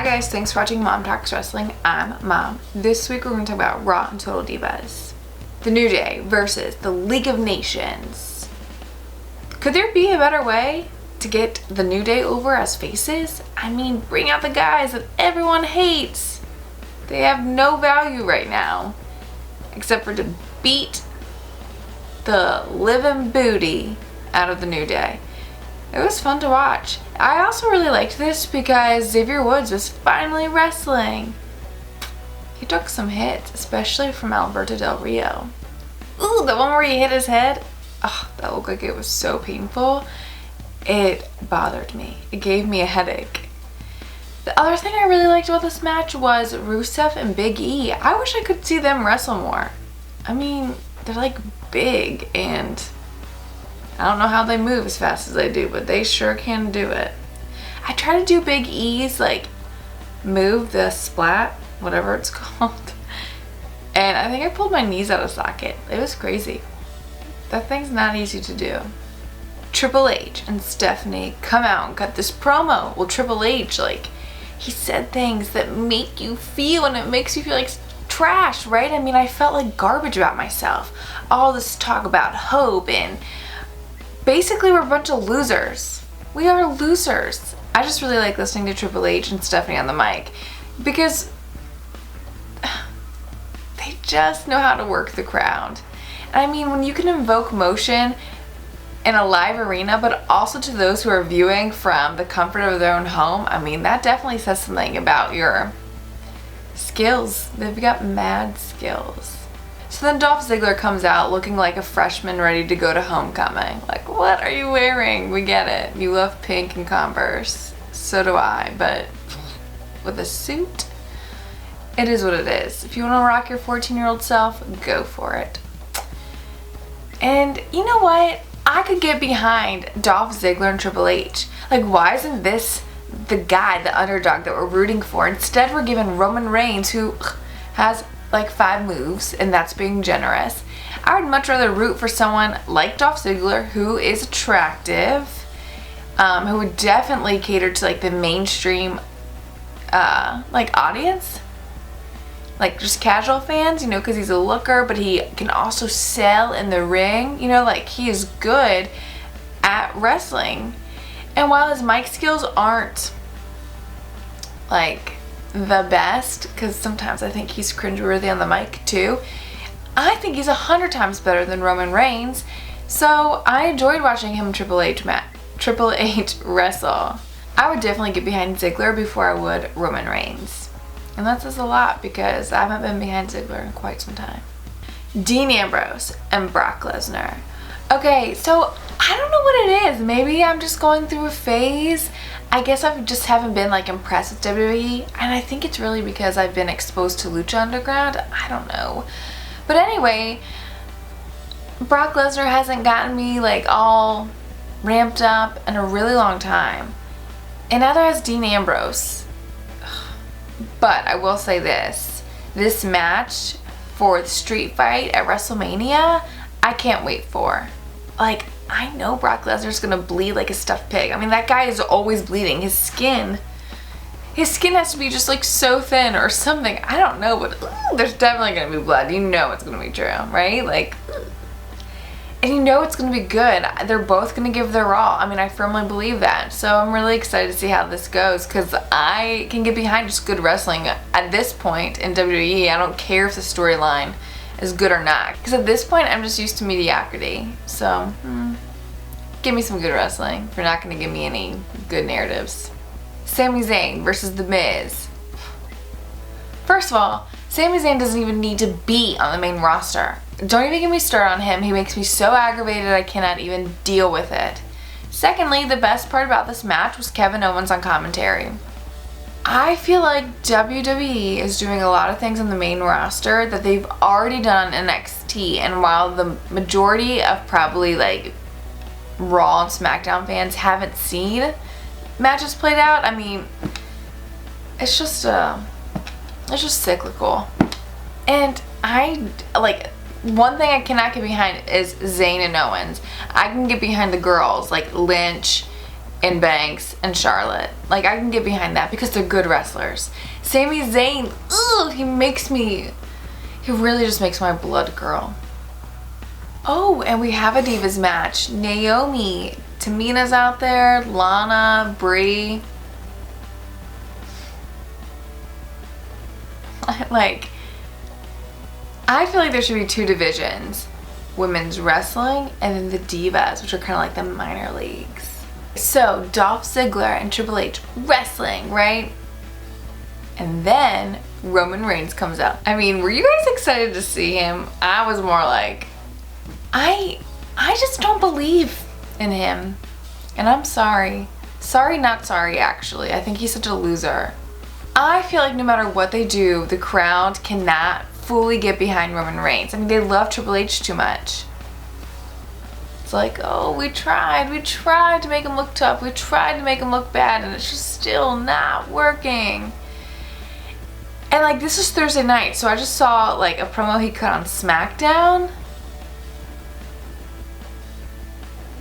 Hi guys, thanks for watching Mom Talks Wrestling. I'm Mom. This week we're going to talk about Raw and Total Divas. The New Day versus the League of Nations. Could there be a better way to get the New Day over as faces? I mean, bring out the guys that everyone hates. They have no value right now, except for to beat the living booty out of the New Day. It was fun to watch. I also really liked this because Xavier Woods was finally wrestling. He took some hits, especially from Alberto Del Rio. Ooh, the one where he hit his head. Oh, that looked like it was so painful. It bothered me. It gave me a headache. The other thing I really liked about this match was Rusev and Big E. I wish I could see them wrestle more. I mean, they're like big and I don't know how they move as fast as they do, but they sure can do it. I try to do Big E's like move, the splat, whatever it's called. And I think I pulled my knees out of socket. It was crazy. That thing's not easy to do. Triple H and Stephanie come out and cut this promo. Well, Triple H, like, he said things that make you feel, and it makes you feel like trash, right? I mean, I felt like garbage about myself. All this talk about hope and basically we're a bunch of losers. We are losers. I just really like listening to Triple H and Stephanie on the mic because they just know how to work the crowd. And I mean, when you can invoke motion in a live arena, but also to those who are viewing from the comfort of their own home, I mean, that definitely says something about your skills. They've got mad skills. So then Dolph Ziggler comes out looking like a freshman ready to go to homecoming. Like, what are you wearing? We get it. You love pink and Converse. So do I, but with a suit? It is what it is. If you want to rock your 14-year-old self, go for it. And you know what? I could get behind Dolph Ziggler and Triple H. Like, why isn't this the guy, the underdog that we're rooting for? Instead, we're given Roman Reigns, who has like 5 moves, and that's being generous. I would much rather root for someone like Dolph Ziggler, who is attractive, who would definitely cater to like the mainstream like audience, like just casual fans, you know, because he's a looker, but he can also sell in the ring, you know, like he is good at wrestling. And while his mic skills aren't like the best, because sometimes I think he's cringeworthy on the mic too, I think he's 100 times better than Roman Reigns. So I enjoyed watching him Triple H wrestle. I would definitely get behind Ziggler before I would Roman Reigns. And that says a lot because I haven't been behind Ziggler in quite some time. Dean Ambrose and Brock Lesnar. Okay, so I don't know what it is. Maybe I'm just going through a phase. I guess I just haven't been like impressed with WWE, and I think it's really because I've been exposed to Lucha Underground. I don't know. But anyway, Brock Lesnar hasn't gotten me like all ramped up in a really long time. And neither has Dean Ambrose. But I will say this match for the street fight at WrestleMania, I can't wait for. Like, I know Brock Lesnar's gonna bleed like a stuffed pig. I mean, that guy is always bleeding. His skin has to be just like so thin or something. I don't know, but there's definitely gonna be blood. You know it's gonna be true, right? Like, and you know it's gonna be good. They're both gonna give their all. I mean, I firmly believe that. So I'm really excited to see how this goes because I can get behind just good wrestling at this point in WWE. I don't care if the storyline is good or not, because at this point I'm just used to mediocrity. So give me some good wrestling if you're not going to give me any good narratives. Sami Zayn versus The Miz. First of all, Sami Zayn doesn't even need to be on the main roster. Don't even get me started on him. He makes me so aggravated I cannot even deal with it. Secondly, the best part about this match was Kevin Owens on commentary. I feel like WWE is doing a lot of things on the main roster that they've already done on NXT, and while the majority of probably like Raw and SmackDown fans haven't seen matches played out, I mean, it's just cyclical. And I like, one thing I cannot get behind is Zayn and Owens. I can get behind the girls like Lynch, and Banks and Charlotte. Like, I can get behind that because they're good wrestlers. Sami Zayn, ugh, he really just makes my blood curl. Oh, and we have a Divas match. Naomi, Tamina's out there, Lana, Brie. Like, I feel like there should be two divisions. Women's wrestling and then the Divas, which are kind of like the minor leagues. So, Dolph Ziggler and Triple H wrestling, right? And then Roman Reigns comes out. I mean, were you guys excited to see him? I was more like, I just don't believe in him. And I'm sorry. Sorry, not sorry, actually. I think he's such a loser. I feel like no matter what they do, the crowd cannot fully get behind Roman Reigns. I mean, they love Triple H too much. It's like, oh, we tried to make him look tough, we tried to make him look bad, and it's just still not working. And like, this is Thursday night, so I just saw like a promo he cut on SmackDown.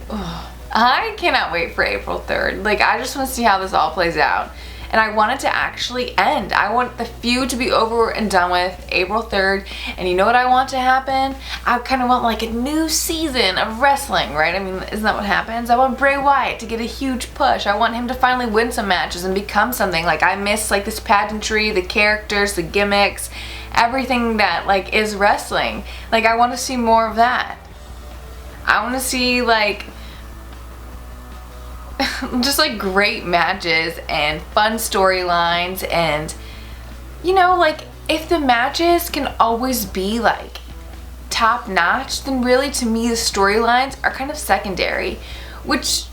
Ugh. I cannot wait for April 3rd. Like, I just want to see how this all plays out. And I want it to actually end. I want the feud to be over and done with April 3rd. And you know what I want to happen? I kind of want like a new season of wrestling, right? I mean, isn't that what happens? I want Bray Wyatt to get a huge push. I want him to finally win some matches and become something. Like, I miss like this pageantry, the characters, the gimmicks, everything that like is wrestling. Like, I want to see more of that. I want to see like just like great matches and fun storylines, and you know, like, if the matches can always be like top notch, then really to me the storylines are kind of secondary, which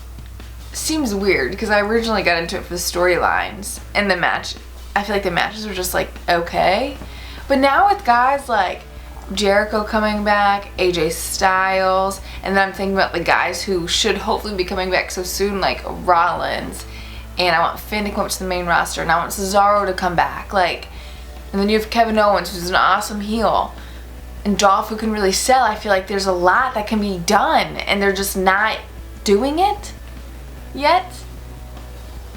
seems weird because I originally got into it for the storylines, and the match, I feel like the matches were just like okay. But now with guys like Jericho coming back, AJ Styles, and then I'm thinking about the guys who should hopefully be coming back so soon, like Rollins, and I want Finn to come up to the main roster, and I want Cesaro to come back, like, and then you have Kevin Owens, who's an awesome heel, and Dolph, who can really sell. I feel like there's a lot that can be done, and they're just not doing it yet.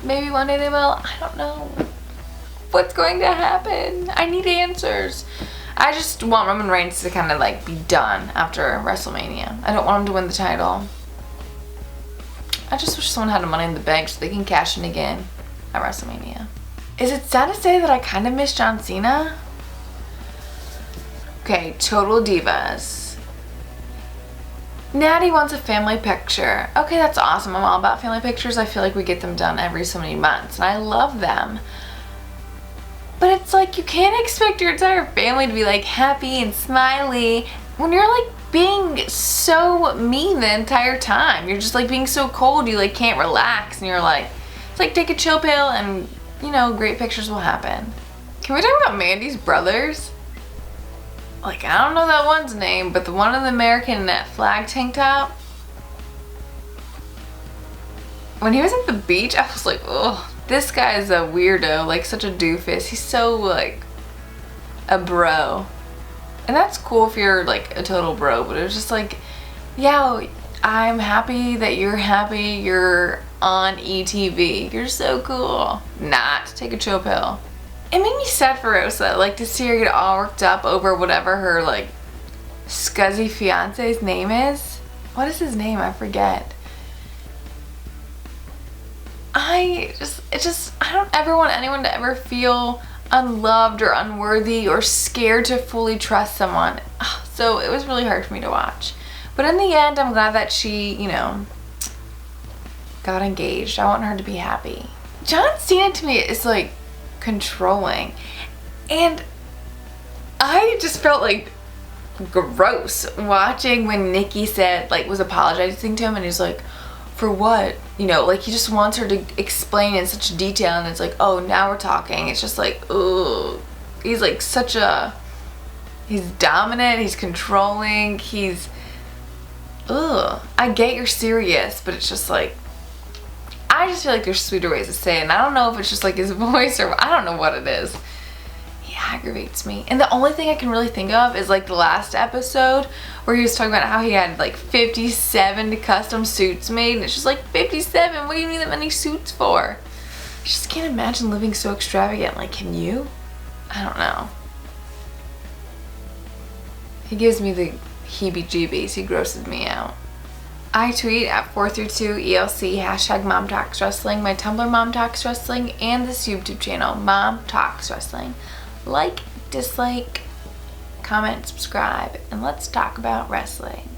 Maybe one day they will. I don't know what's going to happen. I need answers. I just want Roman Reigns to kind of like be done after WrestleMania. I don't want him to win the title. I just wish someone had Money in the Bank so they can cash in again at WrestleMania. Is it sad to say that I kind of miss John Cena? Okay, Total Divas. Natty wants a family picture. Okay, that's awesome. I'm all about family pictures. I feel like we get them done every so many months, and I love them. But it's like, you can't expect your entire family to be like happy and smiley when you're like being so mean the entire time. You're just like being so cold, you like can't relax, and you're like, it's like, take a chill pill and, you know, great pictures will happen. Can we talk about Mandy's brothers? Like, I don't know that one's name, but the one in the American flag tank top. When he was at the beach, I was like, ugh. This guy is a weirdo, like such a doofus. He's so like a bro. And that's cool if you're like a total bro, but it was just like, yeah, I'm happy that you're happy you're on ETV. You're so cool. Not. Take a chill pill. It made me sad for Rosa, like to see her get all worked up over whatever her like scuzzy fiance's name is. What is his name? I forget. I don't ever want anyone to ever feel unloved or unworthy or scared to fully trust someone. So it was really hard for me to watch. But in the end, I'm glad that she, you know, got engaged. I want her to be happy. John Cena to me is like controlling. And I just felt like gross watching when Nikki said, like, was apologizing to him, and he's like, for what? You know, like, he just wants her to explain in such detail, and it's like, oh, now we're talking. It's just like, ugh. He's like such a, he's dominant, he's controlling, he's, ugh. I get you're serious, but it's just like, I just feel like there's sweeter ways to say it, and I don't know if it's just like his voice or I don't know what it is. Yeah, aggravates me. And the only thing I can really think of is like the last episode where he was talking about how he had like 57 custom suits made, and it's just like 57, what do you need that many suits for? I just can't imagine living so extravagant. Like, can you? I don't know. He gives me the heebie-jeebies. He grosses me out. I tweet at 432ELC, hashtag Mom Talks Wrestling, my Tumblr Mom Talks Wrestling, and this YouTube channel, Mom Talks Wrestling. Like, dislike, comment, subscribe, and let's talk about wrestling.